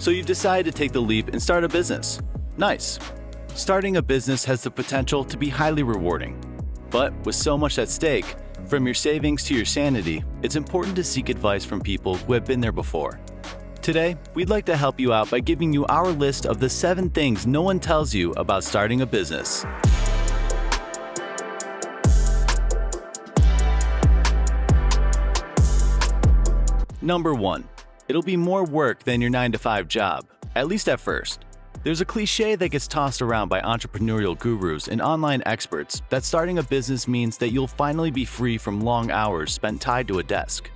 So you've decided to take the leap and start a business. Nice. Starting a business has the potential to be highly rewarding. But with so much at stake, from your savings to your sanity, it's important to seek advice from people who have been there before. Today, we'd like to help you out by giving you our list of the 7 things no one tells you about starting a business. Number 1. It'll be more work than your 9-to-5 job, at least at first. There's a cliche that gets tossed around by entrepreneurial gurus and online experts that starting a business means that you'll finally be free from long hours spent tied to a desk.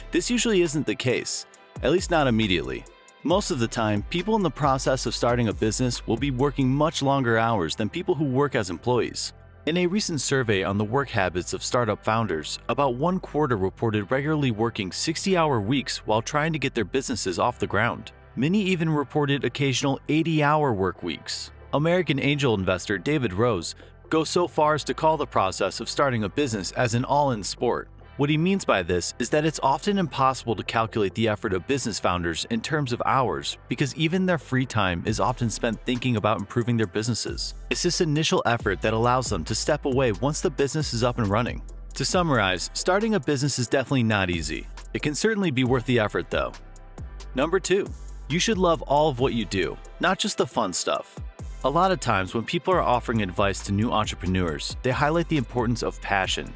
This usually isn't the case, at least not immediately. Most of the time, people in the process of starting a business will be working much longer hours than people who work as employees. In a recent survey on the work habits of startup founders, about 1/4 reported regularly working 60-hour weeks while trying to get their businesses off the ground. Many even reported occasional 80-hour work weeks. American angel investor David Rose goes so far as to call the process of starting a business as an all-in sport. What he means by this is that it's often impossible to calculate the effort of business founders in terms of hours because even their free time is often spent thinking about improving their businesses. It's this initial effort that allows them to step away once the business is up and running. To summarize, starting a business is definitely not easy. It can certainly be worth the effort though. Number 2. You should love all of what you do, not just the fun stuff. A lot of times when people are offering advice to new entrepreneurs, they highlight the importance of passion.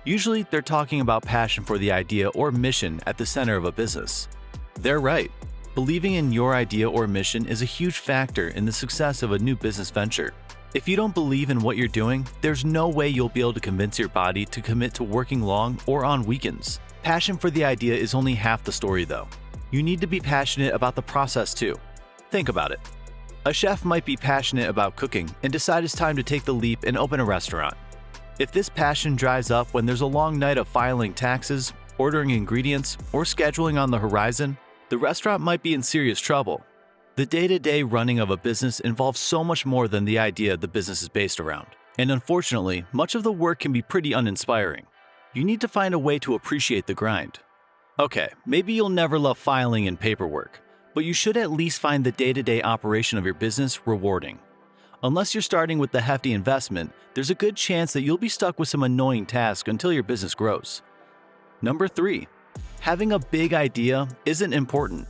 Usually, they're talking about passion for the idea or mission at the center of a business. They're right. Believing in your idea or mission is a huge factor in the success of a new business venture. If you don't believe in what you're doing, there's no way you'll be able to convince your body to commit to working long or on weekends. Passion for the idea is only half the story though. You need to be passionate about the process too. Think about it. A chef might be passionate about cooking and decide it's time to take the leap and open a restaurant. If this passion dries up when there's a long night of filing taxes, ordering ingredients, or scheduling on the horizon, the restaurant might be in serious trouble. The day-to-day running of a business involves so much more than the idea the business is based around. And unfortunately, much of the work can be pretty uninspiring. You need to find a way to appreciate the grind. Okay, maybe you'll never love filing and paperwork, but you should at least find the day-to-day operation of your business rewarding. Unless you're starting with the hefty investment, there's a good chance that you'll be stuck with some annoying tasks until your business grows. Number 3. Having a big idea isn't important.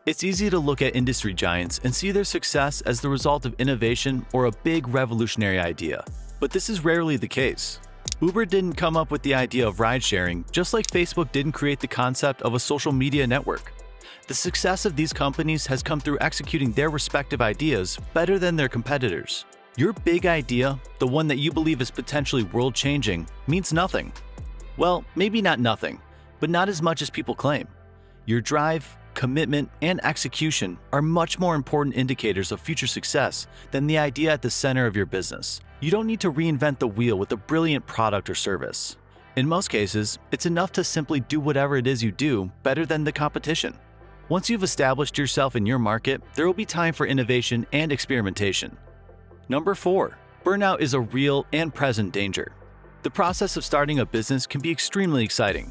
It's easy to look at industry giants and see their success as the result of innovation or a big revolutionary idea. But this is rarely the case. Uber didn't come up with the idea of ride-sharing, just like Facebook didn't create the concept of a social media network. The success of these companies has come through executing their respective ideas better than their competitors. Your big idea, the one that you believe is potentially world-changing, means nothing. Well, maybe not nothing, but not as much as people claim. Your drive, commitment, and execution are much more important indicators of future success than the idea at the center of your business. You don't need to reinvent the wheel with a brilliant product or service. In most cases, it's enough to simply do whatever it is you do better than the competition. Once you've established yourself in your market, there will be time for innovation and experimentation. Number 4. Burnout is a real and present danger. The process of starting a business can be extremely exciting.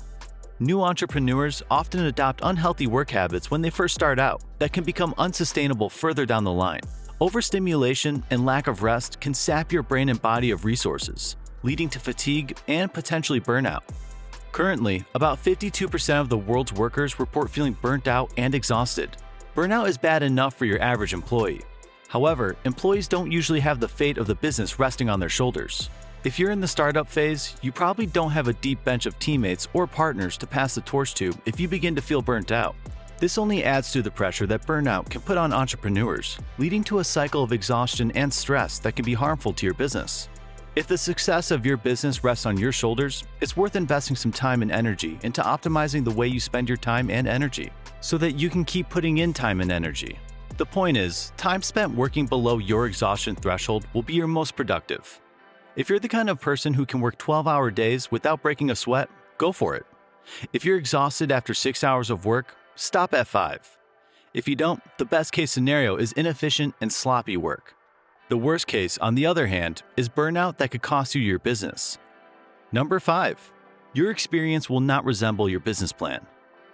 New entrepreneurs often adopt unhealthy work habits when they first start out that can become unsustainable further down the line. Overstimulation and lack of rest can sap your brain and body of resources, leading to fatigue and potentially burnout. Currently, about 52% of the world's workers report feeling burnt out and exhausted. Burnout is bad enough for your average employee. However, employees don't usually have the fate of the business resting on their shoulders. If you're in the startup phase, you probably don't have a deep bench of teammates or partners to pass the torch to if you begin to feel burnt out. This only adds to the pressure that burnout can put on entrepreneurs, leading to a cycle of exhaustion and stress that can be harmful to your business. If the success of your business rests on your shoulders, it's worth investing some time and energy into optimizing the way you spend your time and energy, so that you can keep putting in time and energy. The point is, time spent working below your exhaustion threshold will be your most productive. If you're the kind of person who can work 12-hour days without breaking a sweat, go for it. If you're exhausted after 6 hours of work, stop at 5. If you don't, the best case scenario is inefficient and sloppy work. The worst case, on the other hand, is burnout that could cost you your business. Number 5. Your experience will not resemble your business plan.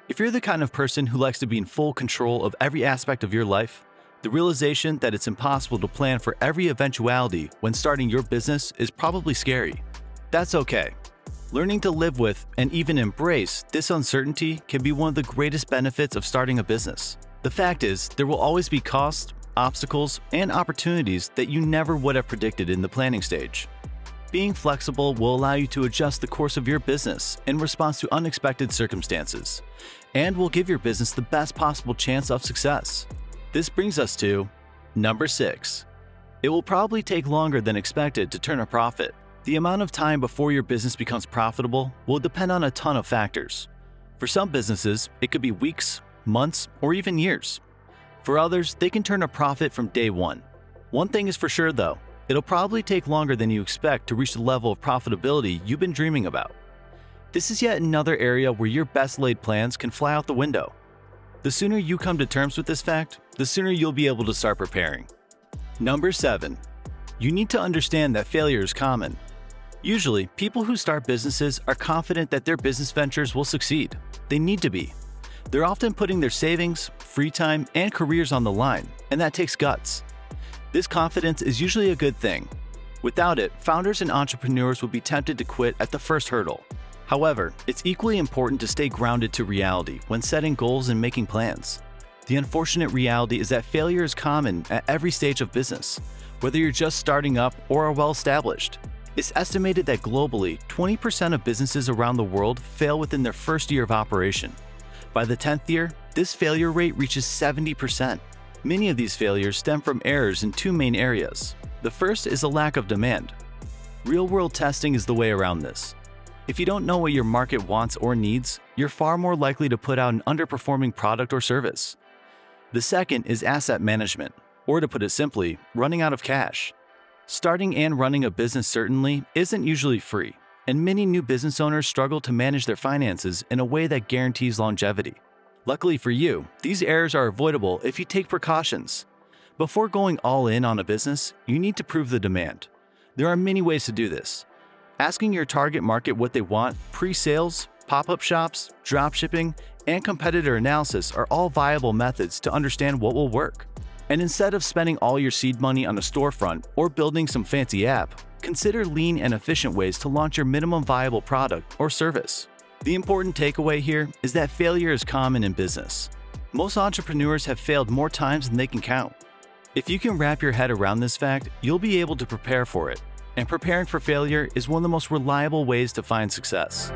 If you're the kind of person who likes to be in full control of every aspect of your life, the realization that it's impossible to plan for every eventuality when starting your business is probably scary. That's okay. Learning to live with and even embrace this uncertainty can be one of the greatest benefits of starting a business. The fact is, there will always be costs, obstacles, and opportunities that you never would have predicted in the planning stage. Being flexible will allow you to adjust the course of your business in response to unexpected circumstances, and will give your business the best possible chance of success. This brings us to number 6. It will probably take longer than expected to turn a profit. The amount of time before your business becomes profitable will depend on a ton of factors. For some businesses, it could be weeks, months, or even years. For others, they can turn a profit from day one. One thing is for sure though, it'll probably take longer than you expect to reach the level of profitability you've been dreaming about. This is yet another area where your best laid plans can fly out the window. The sooner you come to terms with this fact, the sooner you'll be able to start preparing. Number 7. You need to understand that failure is common. Usually, people who start businesses are confident that their business ventures will succeed. They need to be. They're often putting their savings, free time, and careers on the line, and that takes guts. This confidence is usually a good thing. Without it, founders and entrepreneurs would be tempted to quit at the first hurdle. However, it's equally important to stay grounded to reality when setting goals and making plans. The unfortunate reality is that failure is common at every stage of business, whether you're just starting up or are well established. It's estimated that globally, 20% of businesses around the world fail within their first year of operation. By the 10th year, this failure rate reaches 70%. Many of these failures stem from errors in two main areas. The first is a lack of demand. Real-world testing is the way around this. If you don't know what your market wants or needs, you're far more likely to put out an underperforming product or service. The second is asset management, or to put it simply, running out of cash. Starting and running a business certainly isn't usually free, and many new business owners struggle to manage their finances in a way that guarantees longevity. Luckily for you, these errors are avoidable if you take precautions. Before going all in on a business, you need to prove the demand. There are many ways to do this. Asking your target market what they want, pre-sales, pop-up shops, dropshipping, and competitor analysis are all viable methods to understand what will work. And instead of spending all your seed money on a storefront or building some fancy app, consider lean and efficient ways to launch your minimum viable product or service. The important takeaway here is that failure is common in business. Most entrepreneurs have failed more times than they can count. If you can wrap your head around this fact, you'll be able to prepare for it. And preparing for failure is one of the most reliable ways to find success.